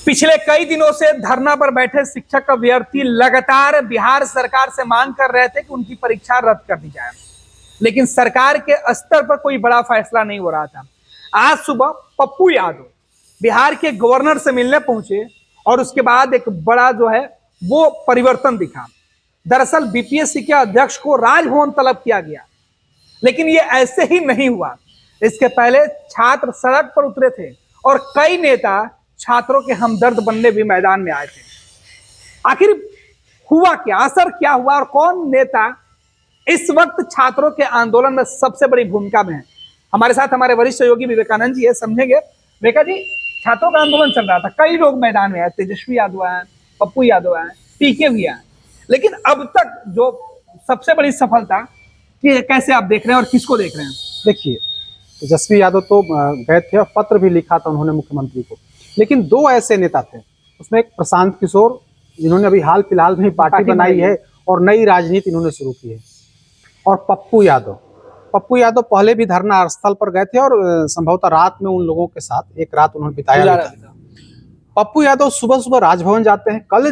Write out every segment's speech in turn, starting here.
पिछले कई दिनों से धरना पर बैठे शिक्षक अभ्यर्थी लगातार बिहार सरकार से मांग कर रहे थे कि उनकी परीक्षा रद्द कर दी जाए, लेकिन सरकार के स्तर पर कोई बड़ा फैसला नहीं हो रहा था। आज सुबह पप्पू यादव बिहार के गवर्नर से मिलने पहुंचे और उसके बाद एक बड़ा जो है वो परिवर्तन दिखा। दरअसल बीपीएससी के अध्यक्ष को राजभवन तलब किया गया, लेकिन ये ऐसे ही नहीं हुआ। इसके पहले छात्र सड़क पर उतरे थे और कई नेता छात्रों के हमदर्द बनने भी मैदान में आए थे। आखिर हुआ क्या, असर क्या हुआ और कौन नेता इस वक्त छात्रों के आंदोलन में सबसे बड़ी भूमिका में है? हमारे साथ हमारे वरिष्ठ सहयोगी विवेकानंद जी है, समझेंगे। विवेका जी, छात्रों का आंदोलन चल रहा था, कई लोग मैदान में आए, तेजस्वी यादव आए, पप्पू यादव आए, पीके भी आए, लेकिन अब तक जो सबसे बड़ी सफलता कि कैसे आप देख रहे हैं और किसको देख रहे हैं? देखिए, तेजस्वी यादव तो गए थे और पत्र भी लिखा था उन्होंने मुख्यमंत्री को, लेकिन दो ऐसे नेता थे, उसमें एक प्रशांत किशोर जिन्होंने अभी हाल फिलहाल में पार्टी बनाई है और नई राजनीति इन्होंने शुरू की है, और पप्पू यादव पहले भी धरना स्थल पर गए थे और संभवतः रात में उन लोगों के साथ एक रात उन्होंने बिताया था। पप्पू यादव सुबह सुबह राजभवन जाते हैं। कल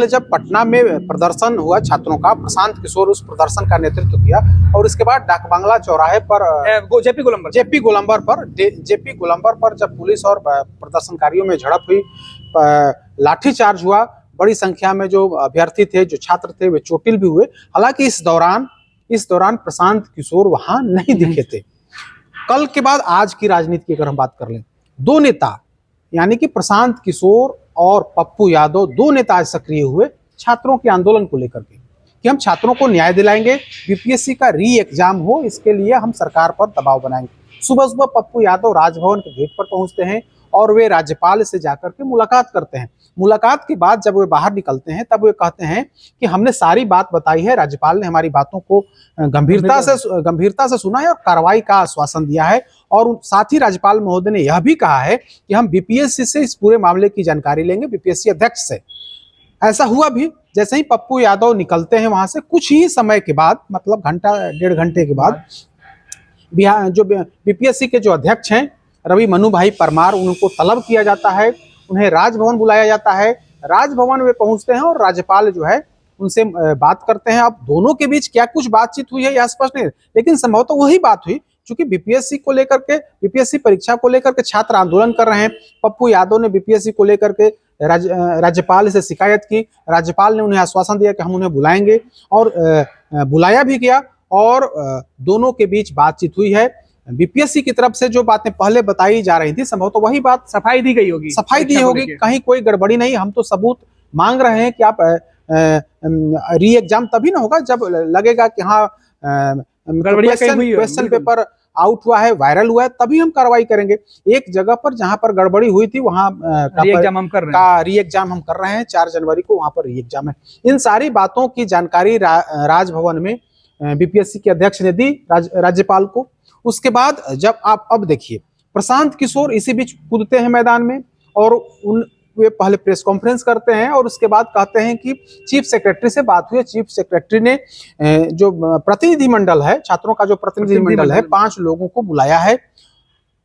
जब पटना में प्रदर्शन हुआ छात्रों का, प्रशांत किशोर उस प्रदर्शन का नेतृत्व किया और इसके बाद डाक बंगला चौराहे पर जेपी गोलंबर पर जब पुलिस और प्रदर्शनकारियों में झड़प हुई, लाठीचार्ज हुआ, बड़ी संख्या में जो अभ्यर्थी थे, जो छात्र थे, वे चोटिल भी हुए। हालांकि इस दौरान प्रशांत किशोर वहां नहीं दिखे थे। कल के बाद आज की राजनीति की अगर हम बात कर लें, दो नेता यानी कि प्रशांत किशोर और पप्पू यादव, दो नेता आज सक्रिय हुए छात्रों के आंदोलन को लेकर के कि हम छात्रों को न्याय दिलाएंगे, बीपीएससी का री एग्जाम हो, इसके लिए हम सरकार पर दबाव बनाएंगे। सुबह सुबह पप्पू यादव राजभवन के गेट पर पहुंचते हैं और वे राज्यपाल से जाकर के मुलाकात करते हैं। मुलाकात के बाद जब वे बाहर निकलते हैं तब वे कहते हैं कि हमने सारी बात बताई है, राज्यपाल ने हमारी बातों को गंभीरता से सुना है और कार्रवाई का आश्वासन दिया है, और साथ ही राज्यपाल महोदय ने यह भी कहा है कि हम बीपीएससी से इस पूरे मामले की जानकारी लेंगे, बीपीएससी अध्यक्ष से। ऐसा हुआ भी। जैसे ही पप्पू यादव निकलते हैं वहां से, कुछ ही समय के बाद, मतलब घंटा डेढ़ घंटे के बाद, बिहार जो बीपीएससी के जो अध्यक्ष हैं रवि मनु भाई परमार, उनको तलब किया जाता है, उन्हें राजभवन बुलाया जाता है। राजभवन में पहुंचते हैं और राज्यपाल जो है उनसे बात करते हैं। अब दोनों के बीच क्या कुछ बातचीत हुई है यह स्पष्ट नहीं, लेकिन संभवतः तो वही बात हुई, क्योंकि बीपीएससी को लेकर के, बीपीएससी परीक्षा को लेकर के छात्र आंदोलन कर रहे हैं। पप्पू यादव ने बीपीएससी को लेकर के राज्यपाल से शिकायत की, राज्यपाल ने उन्हें आश्वासन दिया कि हम उन्हें बुलाएंगे, और बुलाया भी गया और दोनों के बीच बातचीत हुई है। बीपीएससी की तरफ से जो बातें पहले बताई जा रही थी, संभवतः वही बात सफाई दी होगी, कहीं कोई गड़बड़ी नहीं। हम तो सबूत मांग रहे हैं कि आप री एग्जाम तभी ना होगा जब लगेगा कि हाँ क्वेश्चन पेपर आउट हुआ है, वायरल हुआ है, तभी हम कार्रवाई करेंगे। एक जगह पर जहां पर गड़बड़ी हुई थी वहां री एग्जाम हम कर रहे हैं 4 जनवरी को वहां पर री एग्जाम है। इन सारी बातों की जानकारी राजभवन में बीपीएससी के अध्यक्ष ने दी राज्यपाल को। उसके बाद जब आप अब देखिए, प्रशांत किशोर इसी बीच कूदते हैं मैदान में और वे पहले प्रेस कॉन्फ्रेंस करते हैं और उसके बाद कहते हैं कि चीफ सेक्रेटरी से बात हुई है। चीफ सेक्रेटरी ने जो प्रतिनिधिमंडल है, छात्रों का जो प्रतिनिधिमंडल है, 5 लोगों को बुलाया है।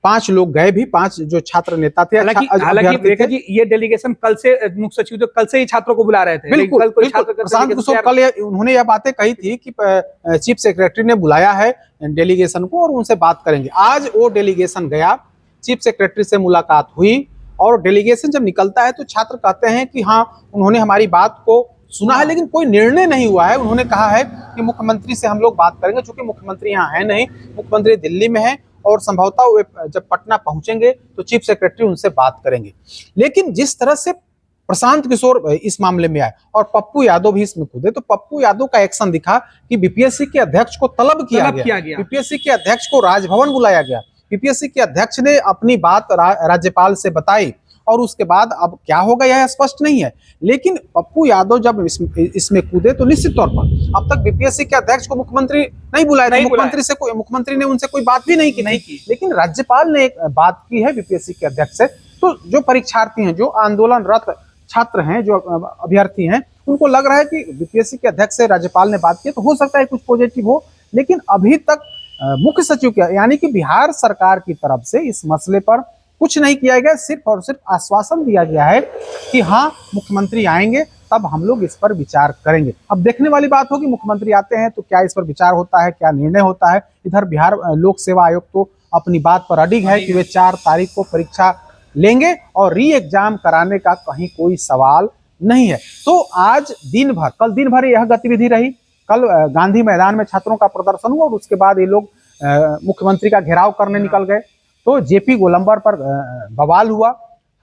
5 लोग गए भी, 5 जो छात्र नेता थे। हालांकि जी ये डेलीगेशन कल से मुख्य सचिव तो कल से ही छात्रों को बुला रहे थे। बिल्कुल, प्रशांत किशोर कल उन्होंने यह बातें कही थी कि चीफ सेक्रेटरी ने बुलाया है डेलीगेशन को और उनसे बात करेंगे। आज वो डेलीगेशन गया, चीफ सेक्रेटरी से मुलाकात हुई और डेलीगेशन जब निकलता है तो छात्र कहते हैं कि हाँ, उन्होंने हमारी बात को सुना है, लेकिन कोई निर्णय नहीं हुआ है। उन्होंने कहा है कि मुख्यमंत्री से हम लोग बात करेंगे, चूंकि मुख्यमंत्री यहाँ है नहीं, मुख्यमंत्री दिल्ली में है और संभवतः वे जब पटना पहुंचेंगे तो चीफ सेक्रेटरी उनसे बात करेंगे। लेकिन जिस तरह से प्रशांत किशोर इस मामले में आए और पप्पू यादव भी इसमें कूदे, तो पप्पू यादव का एक्शन दिखा कि बीपीएससी के अध्यक्ष को तलब किया गया। बीपीएससी के अध्यक्ष को राजभवन बुलाया गया। बीपीएससी के अध्यक्ष ने अपनी बात राज्यपाल से बताई और उसके बाद अब क्या होगा यह स्पष्ट नहीं है। लेकिन पप्पू यादव जब इसमें कूदे तो निश्चित तौर पर, अब तक बीपीएससी के अध्यक्ष को मुख्यमंत्री नहीं बुलाया था, मुख्यमंत्री ने उनसे कोई बात भी नहीं की। लेकिन राज्यपाल ने एक बात की है बीपीएससी के अध्यक्ष से। तो जो परीक्षार्थी हैं, जो आंदोलनरत छात्र हैं, जो अभ्यर्थी हैं, उनको लग रहा है कि बीपीएससी के अध्यक्ष से राज्यपाल ने बात की तो हो सकता है कुछ पॉजिटिव हो। लेकिन अभी तक मुख्य सचिव यानी कि बिहार सरकार की तरफ से इस मसले पर कुछ नहीं किया गया, सिर्फ और सिर्फ आश्वासन दिया गया है कि हाँ मुख्यमंत्री आएंगे तब हम लोग इस पर विचार करेंगे। अब देखने वाली बात होगी मुख्यमंत्री आते हैं तो क्या इस पर विचार होता है, क्या निर्णय होता है। इधर बिहार लोक सेवा आयोग तो अपनी बात पर अडिग है कि वे 4 तारीख को परीक्षा लेंगे और री एग्जाम कराने का कहीं कोई सवाल नहीं है। तो आज दिन भर, कल दिन भर यह गतिविधि रही। कल गांधी मैदान में छात्रों का प्रदर्शन हुआ और उसके बाद ये लोग मुख्यमंत्री का घेराव करने निकल गए। तो जेपी गोलंबर पर बवाल हुआ।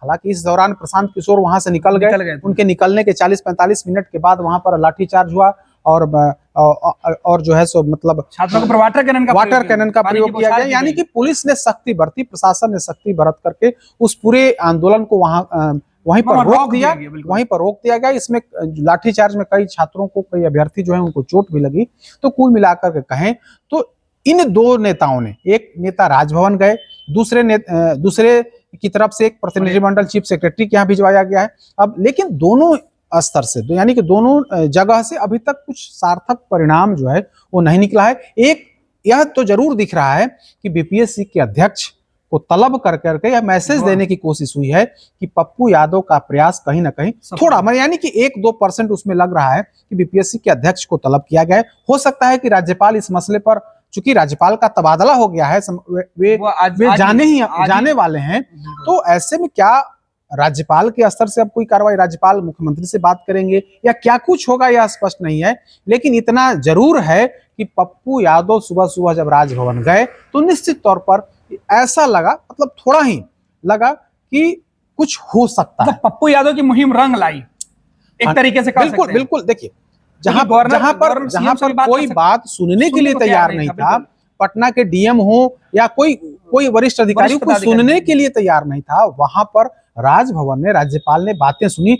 हालांकि इस दौरान प्रशांत किशोर वहां से निकल गए। उनके निकलने के 40-45 मिनट के बाद वहां पर लाठीचार्ज हुआ और जो है सो मतलब छात्रों को वाटर कैनन का प्रयोग किया गया। यानी कि पुलिस ने सख्ती बरती, प्रशासन ने सख्ती बरत करके उस पूरे आंदोलन को वहीं पर रोक दिया गया। इसमें लाठीचार्ज में कई छात्रों को, कई अभ्यर्थी जो है उनको चोट भी लगी। तो कुल मिलाकर के कहें तो इन 2 नेताओं ने, एक नेता राजभवन गए, दूसरे की तरफ से एक प्रतिनिधिमंडल चीफ सेक्रेटरी के यहाँ भिजवाया गया है। अब लेकिन दोनों स्तर से, यानी कि दोनों जगह से अभी तक कुछ सार्थक परिणाम जो है वो नहीं निकला है। एक यह तो जरूर दिख रहा है कि बीपीएससी के अध्यक्ष को तलब कर करके यह मैसेज देने की कोशिश हुई है कि पप्पू यादव का प्रयास कहीं ना कहीं थोड़ा, यानी कि 1-2% उसमें लग रहा है कि बीपीएससी के अध्यक्ष को तलब किया गया है। हो सकता है कि राज्यपाल इस मसले पर, चूंकि राज्यपाल का तबादला हो गया है, वे जाने वाले हैं, तो ऐसे में क्या राज्यपाल के स्तर से अब कोई कार्रवाई, राज्यपाल मुख्यमंत्री से बात करेंगे या क्या कुछ होगा यह स्पष्ट नहीं है। लेकिन इतना जरूर है कि पप्पू यादव सुबह सुबह जब राजभवन गए तो निश्चित तौर पर ऐसा लगा, मतलब थोड़ा ही लगा कि कुछ हो सकता है। पप्पू यादव की मुहिम रंग लाई एक तरीके से। बिल्कुल देखिए, जहां पर कोई बात सुनने के लिए तैयार नहीं था, पटना के डीएम हो या कोई वरिष्ठ अधिकारी को सुनने के लिए तैयार नहीं था, वहां पर राजभवन ने, राज्यपाल ने बातें सुनी।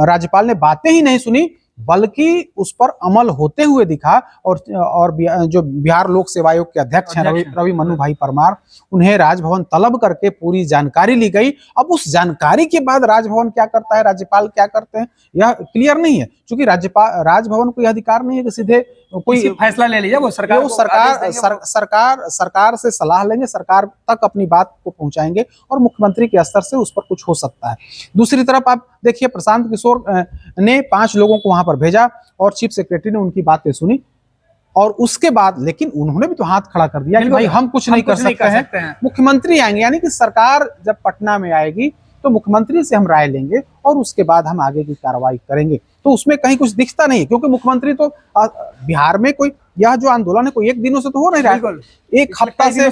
राज्यपाल ने बातें ही नहीं सुनी बल्कि उस पर अमल होते हुए दिखा। और जो बिहार लोक सेवा आयोग के अध्यक्ष हैं रवि मनु भाई परमार, उन्हें राजभवन तलब करके पूरी जानकारी ली गई। अब उस जानकारी के बाद राजभवन क्या करता है, राज्यपाल क्या करते हैं, यह क्लियर नहीं है। क्योंकि राजभवन को यह अधिकार नहीं है कि सीधे कोई फैसला ले लीजिए। वो सरकार से सलाह लेंगे, सरकार तक अपनी बात को पहुंचाएंगे और मुख्यमंत्री के स्तर से उस पर कुछ हो सकता है। दूसरी तरफ आप देखिए, प्रशांत किशोर ने 5 लोगों को वहां पर भेजा और चीफ सेक्रेटरी ने उनकी बातें सुनी और उसके बाद, लेकिन उन्होंने भी तो हाथ खड़ा कर दिया कि भाई हम कुछ नहीं कर सकते हैं, मुख्यमंत्री आएंगे। यानी कि सरकार जब पटना में आएगी तो मुख्यमंत्री से हम राय लेंगे और उसके बाद हम आगे की कार्रवाई करेंगे। तो उसमें कहीं कुछ दिखता नहीं, क्योंकि मुख्यमंत्री तो बिहार में कोई, यह जो आंदोलन है कोई एक दिनों से तो हो नहीं रहा है, एक हफ्ता से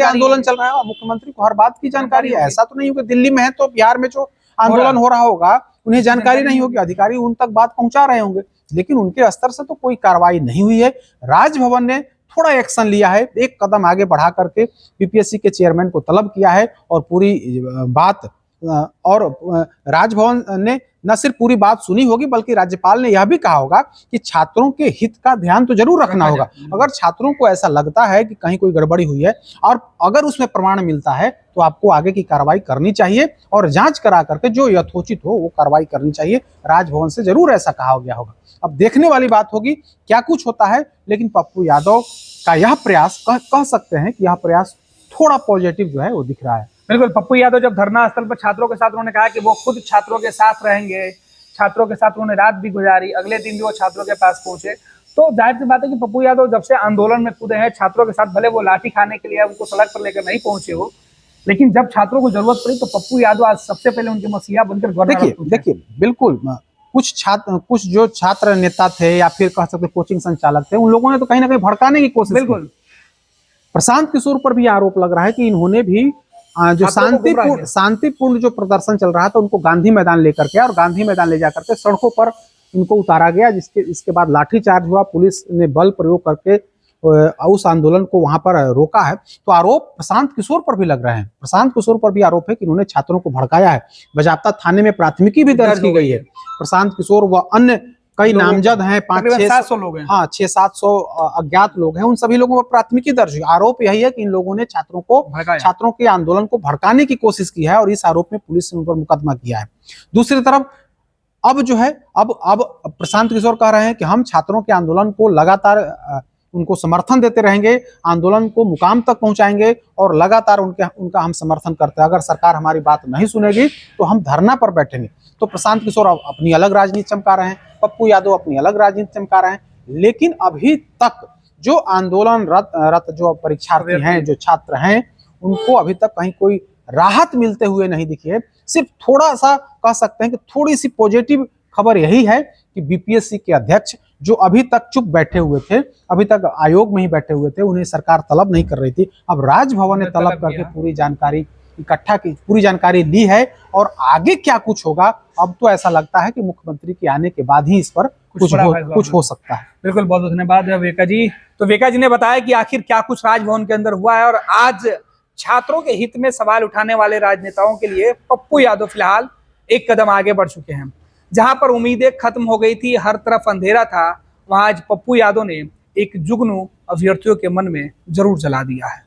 आंदोलन चल रहा है। मुख्यमंत्री को हर बात की जानकारी है। ऐसा तो नहीं होगा दिल्ली में है तो बिहार में जो आंदोलन हो रहा होगा उन्हें जानकारी नहीं होगी, अधिकारी उन तक बात पहुंचा रहे होंगे, लेकिन उनके स्तर से तो कोई कार्रवाई नहीं हुई है। राजभवन ने थोड़ा एक्शन लिया है, एक कदम आगे बढ़ा करके बीपीएससी के चेयरमैन को तलब किया है और पूरी बात, और राजभवन ने न सिर्फ पूरी बात सुनी होगी बल्कि राज्यपाल ने यह भी कहा होगा कि छात्रों के हित का ध्यान तो जरूर रखना होगा। अगर छात्रों को ऐसा लगता है कि कहीं कोई गड़बड़ी हुई है और अगर उसमें प्रमाण मिलता है तो आपको आगे की कार्रवाई करनी चाहिए और जांच करा करके जो यथोचित हो वो कार्रवाई करनी चाहिए। राजभवन से जरूर ऐसा कहा गया होगा। अब देखने वाली बात होगी क्या कुछ होता है, लेकिन पप्पू यादव का यह प्रयास कह सकते हैं कि यह प्रयास थोड़ा पॉजिटिव जो है वो दिख रहा है। बिल्कुल, पप्पू यादव जब धरना स्थल पर छात्रों के साथ, उन्होंने कहा कि वो खुद छात्रों के साथ रहेंगे, छात्रों के साथ उन्होंने रात भी गुजारी, अगले दिन भी वो छात्रों के पास पहुंचे। तो जाहिर सी बात है कि पप्पू यादव जब से आंदोलन में कूदे हैं छात्रों के साथ, भले वो लाठी खाने के लिए उनको सड़क पर लेकर नहीं पहुंचे हो, लेकिन जब छात्रों को जरूरत पड़ी तो पप्पू यादव आज सबसे पहले उनके मसीहा बनकर देखिए बिल्कुल कुछ जो छात्र नेता थे या फिर कह सकते कोचिंग संचालक थे, उन लोगों ने तो कहीं ना कहीं भड़काने की कोशिश। बिल्कुल, प्रशांत किशोर पर भी आरोप लग रहा है कि इन्होंने भी जो शांतिपूर्ण जो प्रदर्शन चल रहा था उनको गांधी मैदान लेकर के, और गांधी मैदान ले जाकर के सड़कों पर इनको उतारा गया, इसके बाद लाठीचार्ज हुआ, पुलिस ने बल प्रयोग करके उस आंदोलन को वहां पर रोका है। तो आरोप प्रशांत किशोर पर भी लग रहे हैं। प्रशांत किशोर पर भी आरोप है कि उन्होंने छात्रों को भड़काया है। बजाप्ता थाने में प्राथमिकी भी दर्ज की गई है। प्रशांत किशोर व अन्य कई नामजद हैं, 500-700 लोग हैं, हाँ 600-700 अज्ञात लोग हैं, उन सभी लोगों पर प्राथमिकी दर्ज हुई। आरोप यही है कि इन लोगों ने छात्रों के आंदोलन को भड़काने की कोशिश की है और इस आरोप में पुलिस ने उन पर मुकदमा किया है। दूसरी तरफ अब जो है अब प्रशांत किशोर कह रहे हैं कि हम छात्रों के आंदोलन को लगातार उनको समर्थन देते रहेंगे, आंदोलन को मुकाम तक पहुंचाएंगे और लगातार उनका हम समर्थन करते हैं। अगर सरकार हमारी बात नहीं सुनेगी तो हम धरना पर बैठेंगे। तो प्रशांत किशोर अपनी अलग राजनीति चमका रहे हैं, पप्पू यादव अपनी अलग राजनीति चमका रहे हैं, लेकिन अभी तक जो आंदोलन रत जो परीक्षार्थी हैं, जो छात्र हैं, उनको अभी तक कहीं कोई राहत मिलते हुए नहीं दिखी है। सिर्फ थोड़ा सा कह सकते हैं कि थोड़ी सी पॉजिटिव खबर यही है कि बीपीएससी के अध्यक्ष जो अभी तक चुप बैठे हुए थे, अभी तक आयोग में ही बैठे हुए थे, उन्हें सरकार तलब नहीं कर रही थी, अब राजभवन ने तलब करके पूरी जानकारी इकट्ठा की, पूरी जानकारी ली है। और आगे क्या कुछ होगा, अब तो ऐसा लगता है कि मुख्यमंत्री के आने के बाद ही इस पर कुछ हो सकता है। बिल्कुल, बहुत बहुत धन्यवाद वेका जी। तो वेका जी ने बताया कि आखिर क्या कुछ राजभवन के अंदर हुआ है, और आज छात्रों के हित में सवाल उठाने वाले राजनेताओं के लिए पप्पू यादव फिलहाल एक कदम आगे बढ़ चुके हैं। जहां पर उम्मीदें खत्म हो गई थी, हर तरफ अंधेरा था, वहां आज पप्पू यादव ने एक जुगनू अभ्यर्थियों के मन में जरूर जला दिया है।